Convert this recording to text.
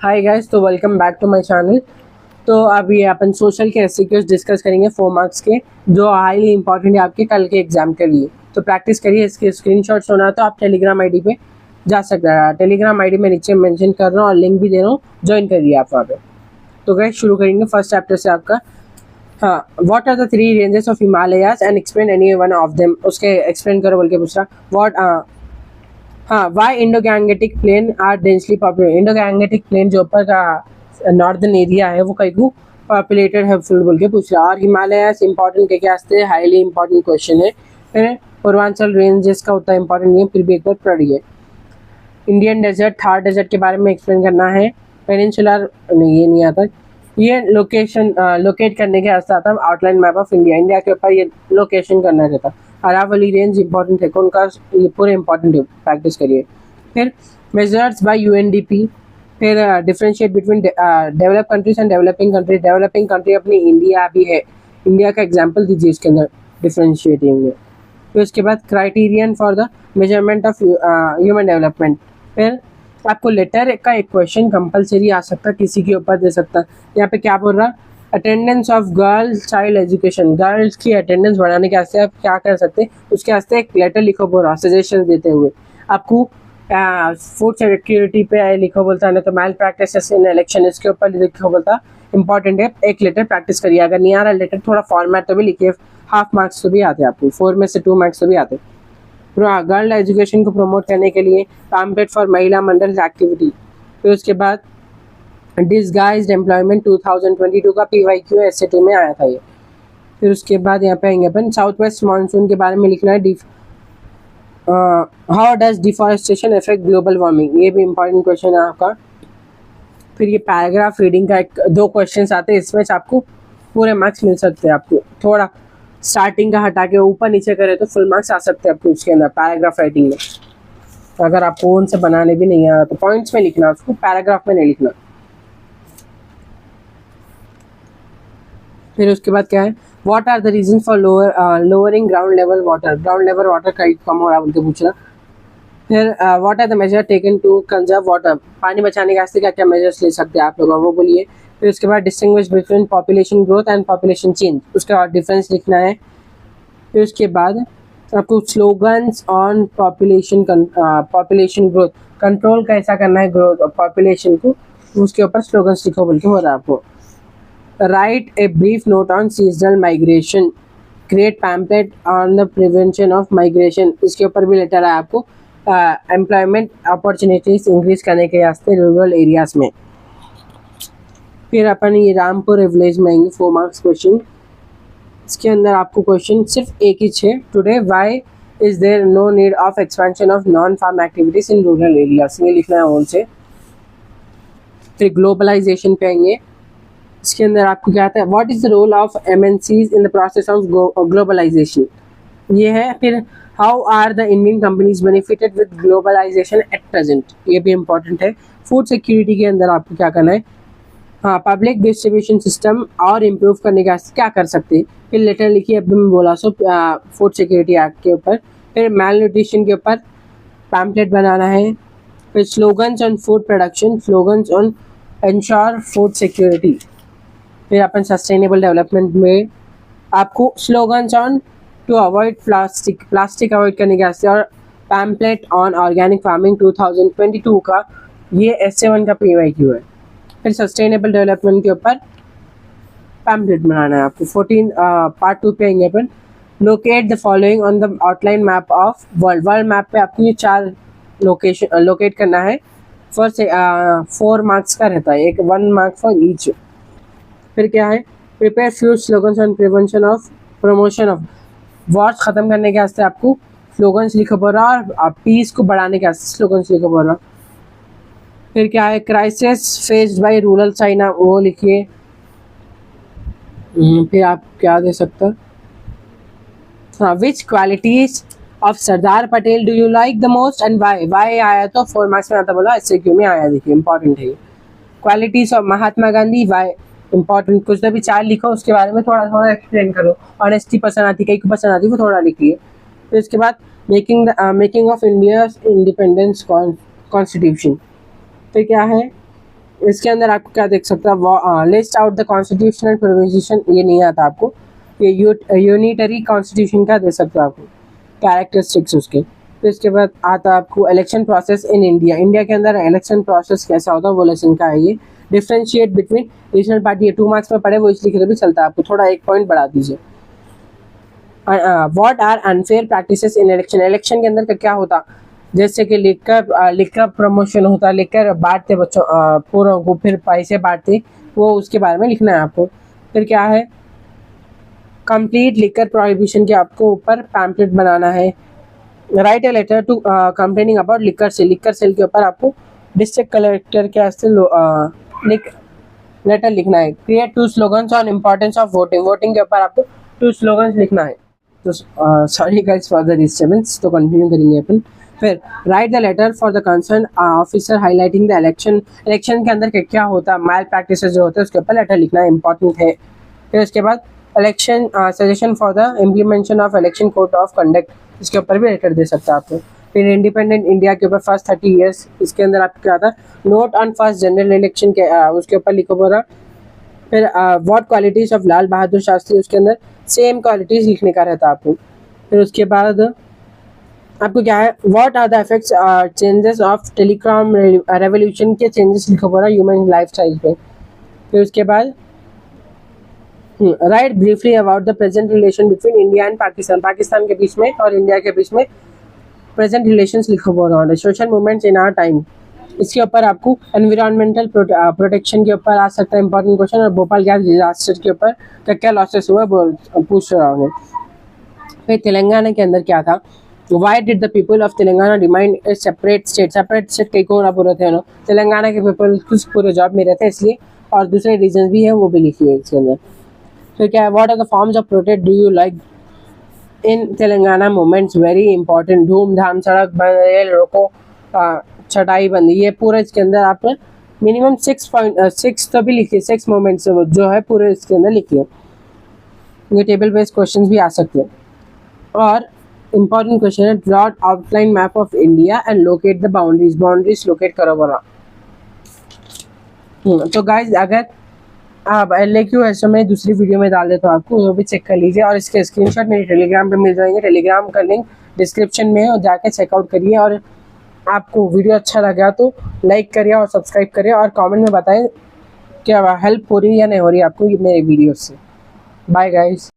हाय guys, तो welcome back to my channel. तो अभी अपन सोशल के एमसीक्यूज डिस्कस करेंगे 4 मार्क्स के, जो हाईली इंपॉर्टेंट है आपके कल के एग्जाम के लिए। तो प्रैक्टिस करिए। इसके स्क्रीनशॉट्स होना तो आप टेलीग्राम आईडी पे जा सकते हैं। टेलीग्राम आईडी में नीचे मेंशन कर रहा हूँ और लिंक भी दे रहा हूँ, ज्वाइन करिए आप वहाँ पे। तो गाइस शुरू करेंगे फर्स्ट चैप्टर से आपका। हाँ, what are the 3 ranges of Himalayas and explain any one of them. उसके एक्सप्लेन करो बोल के पूछ रहा। हाँ, why Indo Gangetic plain are densely popular. Indo Gangetic plain जो ऊपर का नॉर्दर्न एरिया है वो कहीं को पॉपुलेटेड है फुल बोल के पूछ रहा। और हिमालयास इंपॉर्टेंट क्या क्या हाईली इंपॉर्टेंट क्वेश्चन है। फिर पूर्वांचल रेंजेस का उतना इंपॉर्टेंट नहीं है, फिर भी एक बार पढ़िए। इंडियन डेजर्ट, थार डेजर्ट के बारे में एक्सप्लेन करना है। पेनिनसुलर नहीं, ये नहीं आता। ये लोकेशन लोकेट करने के वास्ते आता है outline map of India. India के ऊपर ये लोकेशन करना रहता। अरावली रेंज इंपॉर्टेंट है, कौन का ये पूरे इंपॉर्टेंट है, प्रैक्टिस करिए। फिर मेजर्स बाय यूएनडीपी। फिर differentiate between develop countries and developing countries. Developing country अपनी इंडिया भी है, इंडिया का एग्जाम्पल दीजिए इसके अंदर डिफरेंशिएटिंग में। फिर उसके बाद criterion for the measurement of human development. फिर आपको लेटर का एक क्वेश्चन कंपलसरी आ सकता है, किसी के ऊपर दे सकता है। यहाँ पे क्या बोल रहा, attendance of girls child education. Girls की अटेंडेंस बढ़ाने के वास्ते आप क्या कर सकते हैं, उसके वास्ते एक लेटर लिखो बोल रहा, सजेशन देते हुए। आपको फूड सिक्योरिटी पे लिखो बोलता है ना, तो मैल प्रैक्टिस इन इलेक्शन इसके ऊपर लिखो बोलता, इंपॉर्टेंट है। एक लेटर प्रैक्टिस करिए, अगर नहीं आ रहा लेटर थोड़ा फॉर्मेट तो भी लिखिए। हाफ मार्क्स तो भी आते हैं आपको, 4 में से 2 मार्क्स तो भी आते हैं। गर्ल एजुकेशन को प्रमोट करने के लिए पैम्पलेट फॉर महिला मंडल एक्टिविटी। फिर उसके बाद डिसगाइज्ड एम्प्लॉयमेंट 2022 का PYQ SA2 में आया था ये। फिर उसके बाद यहाँ पे आएंगे अपन, साउथ वेस्ट मानसून के बारे में लिखना है। How does deforestation effect global warming, ये भी इंपॉर्टेंट क्वेश्चन है आपका। फिर ये पैराग्राफ रीडिंग का 2 क्वेश्चन आते हैं, इसमें से आपको पूरे मार्क्स मिल सकते हैं। आपको थोड़ा स्टार्टिंग का हटा के ऊपर नीचे करे तो फुल मार्क्स आ सकते हैं आपको उसके अंदर पैराग्राफ राइटिंग में। अगर आपको उनसे बनाने भी नहीं आ रहा तो पॉइंट्स में लिखना, उसको पैराग्राफ में नहीं लिखना। फिर उसके बाद क्या है, what are the reason for lowering ground level water. Ground level water का कम हो रहा है उनके पूछना। फिर what are the major taken to conserve water. पानी बचाने के वास्ते क्या क्या मेजर्स ले सकते हैं आप लोग, वो बोलिए। फिर उसके बाद distinguish between population growth and population change, उसका डिफरेंस लिखना है। फिर उसके बाद आपको slogans on population growth, control कैसा करना है ग्रोथ और पॉपुलेशन को, उसके ऊपर स्लोगन्स लिखो बोल के हो रहा है आपको। Right a brief note on seasonal migration, create pamphlet on the prevention of migration, इसके ऊपर भी लेटर है आपको। एम्प्लॉयमेंट अपॉर्चुनिटीज इंक्रीज करने के वास्ते रूरल एरियाज में। फिर अपन ये रामपुर विलेज में आएंगे, 4 मार्क्स क्वेश्चन। इसके अंदर आपको क्वेश्चन सिर्फ एक ही है, today why is there no need of expansion of non farm activities in rural areas, ये लिखना है ऑल से। फिर ग्लोबलाइजेशन पे आएंगे, इसके अंदर आपको क्या आता है, what is the role of MNCs in the process of globalisation, ये है। फिर how are the Indian companies benefited with globalisation at present, ये भी इंपॉर्टेंट है। फूड सिक्योरिटी के अंदर आपको क्या करना है, हाँ, पब्लिक डिस्ट्रीब्यूशन सिस्टम और इम्प्रूव करने के वास्ते क्या कर सकते हैं। फिर लेटर लिखिए, अभी मैं बोला सो फूड सिक्योरिटी एक्ट के ऊपर। फिर मेल न्यूट्रिशन के ऊपर पैम्पलेट बनाना है। फिर slogans on food production, slogans on ensure food security. फिर अपन सस्टेनेबल डेवलपमेंट में आपको slogans on to avoid plastic avoid करने के वास्ते, और पैम्पलेट ऑन ऑर्गेनिक फार्मिंग 2022 का ये SA1 का PYQ है। फिर सस्टेनेबल डेवलपमेंट के ऊपर पैम्पलेट बनाना है आपको। 14 पार्ट 2 पे आएंगे अपन, locate the following on the outline map of world. World map पे आपको ये 4 लोकेशन लोकेट करना है। फर्स्ट 4 मार्क्स का रहता है, एक 1 मार्क फॉर ईच। फिर क्या है, prepare few slogans on prevention of promotion of Wars, खत्म करने के वास्ते आपको स्लोगन्स लिखो पड़ रहा, और पीस को बढ़ाने के वास्ते स्लोगन्स लिखो पड़ रहा। फिर क्या है, crisis faced by rural China, वो लिखिए। फिर आप क्या दे सकते हैं, हाँ, which qualities of Sardar Patel do you like the most and why. Why आया तो 4 मार्क्स में आता, बोला SAQ में आया, देखिए इंपॉर्टेंट है। Qualities of Mahatma Gandhi, why important, कुछ तो भी 4 लिखो, उसके बारे में थोड़ा थोड़ा एक्सप्लेन करो। ऑनेस्टी पसंद आती, कई को पसंद आती, वो थोड़ा लिखिए। फिर उसके बाद making of India independence constitution. फिर क्या है, इसके अंदर आपको क्या देख सकते हैं, list out the constitutional provision, ये नहीं आता आपको। ये यूनिटरी कॉन्स्टिट्यूशन का दे सकते हो आपको, कैरेक्टरिस्टिक्स उसके। फिर इसके बाद आता है आपको election process in India, India के अंदर इलेक्शन प्रोसेस कैसा होता है वो लेसन का है ये। डिफ्रेंशिएट बिटवीन रीजनल पार्टी, ये 2 मार्क्स में पढ़े वो इसलिए भी चलता है, आपको थोड़ा 1 पॉइंट बढ़ा दीजिए। What are unfair practices in election, election के अंदर का क्या होता, जैसे कि लिखकर प्रमोशन होता, लिखकर बांटते बच्चों पूरा को, फिर पैसे बांटते, वो उसके बारे में लिखना है आपको। फिर क्या है, कंप्लीट लिकर प्रोहिबिशन के आपको ऊपर पैम्पलेट बनाना है। Write a letter to complaining about liquor sale के ऊपर आपको डिस्ट्रिक्ट कलेक्टर के वास्ते लेटर लिखना है। Create 2 slogans on importance of voting, voting के ऊपर आपको 2 स्लोगन्स लिखना है। तो sorry guys for the disturbance, तो कंटिन्यू करेंगे अपन। फिर write the letter for the concern officer highlighting the election के अंदर क्या होता है, मैल प्रैक्टिसेस जो होते हैं उसके ऊपर लेटर लिखना है, इंपॉर्टेंट है। फिर उसके बाद election suggestion for the implementation of election code of conduct, इसके ऊपर भी लेटर दे सकता है आपको। फिर इंडिपेंडेंट इंडिया के ऊपर फर्स्ट 30 ईयर्स, इसके अंदर आपको क्या था, note on first general election के उसके ऊपर लिखो पूरा। फिर what qualities of Lal Bahadur Shastri, उसके अंदर सेम क्वालिटीज लिखने का रहता है आपको। फिर उसके बाद आपको क्या है, what are the effects changes of telecom revolution के चेंजेस लिखो पूरा ह्यूमन लाइफ स्टाइल पे। फिर उसके बाद write briefly about the present relation between India and Pakistan, Pakistan के बीच में और इंडिया के बीच में प्रेजेंट रिलेशंस लिखो बोल रहा हूँ। Social movements in our time, इसके ऊपर आपको एनवायरमेंटल प्रोटेक्शन के ऊपर आ सकता है इंपॉर्टेंट क्वेश्चन, और भोपाल गैस डिजास्टर के ऊपर क्या लॉसेस हुए पूछ रहा हूँ। फिर तेलंगाना के अंदर क्या था, why did the people of Telangana demand A separate state कई को ना पूरे थे ना, तेलंगाना के पीपल कुछ पूरे जॉब में रहते हैं इसलिए, और दूसरे रीजन भी है वो भी लिखी है इसके अंदर। फिर क्या है, what are the forms of protest do you like in Telangana movements, very important, धूमधाम, सड़क बंद, रेल रोको, छटाई बंदी, ये पूरे इसके अंदर आप मिनिमम 6 तो भी लिखिए, 6 मोमेंट्स जो है पूरे इसके अंदर लिखिए। ये टेबल बेस्ड क्वेश्चन भी आ सकते हैं। और इंपॉर्टेंट क्वेश्चन है, draw outline map of India and locate the boundaries locate करो बोला। तो गाइज अगर आप LAQ ऐसे मैं दूसरी वीडियो में डाल देता हूँ आपको, वो भी चेक कर लीजिए, और इसके स्क्रीनशॉट मेरे टेलीग्राम पे मिल जाएंगे, टेलीग्राम का लिंक डिस्क्रिप्शन में है, और जाके चेकआउट करिए। और आपको वीडियो अच्छा लगा तो लाइक करिए और सब्सक्राइब करिए, और कमेंट में बताएं क्या हेल्प हो रही है या नहीं हो रही है आपको मेरे वीडियो से। Bye guys.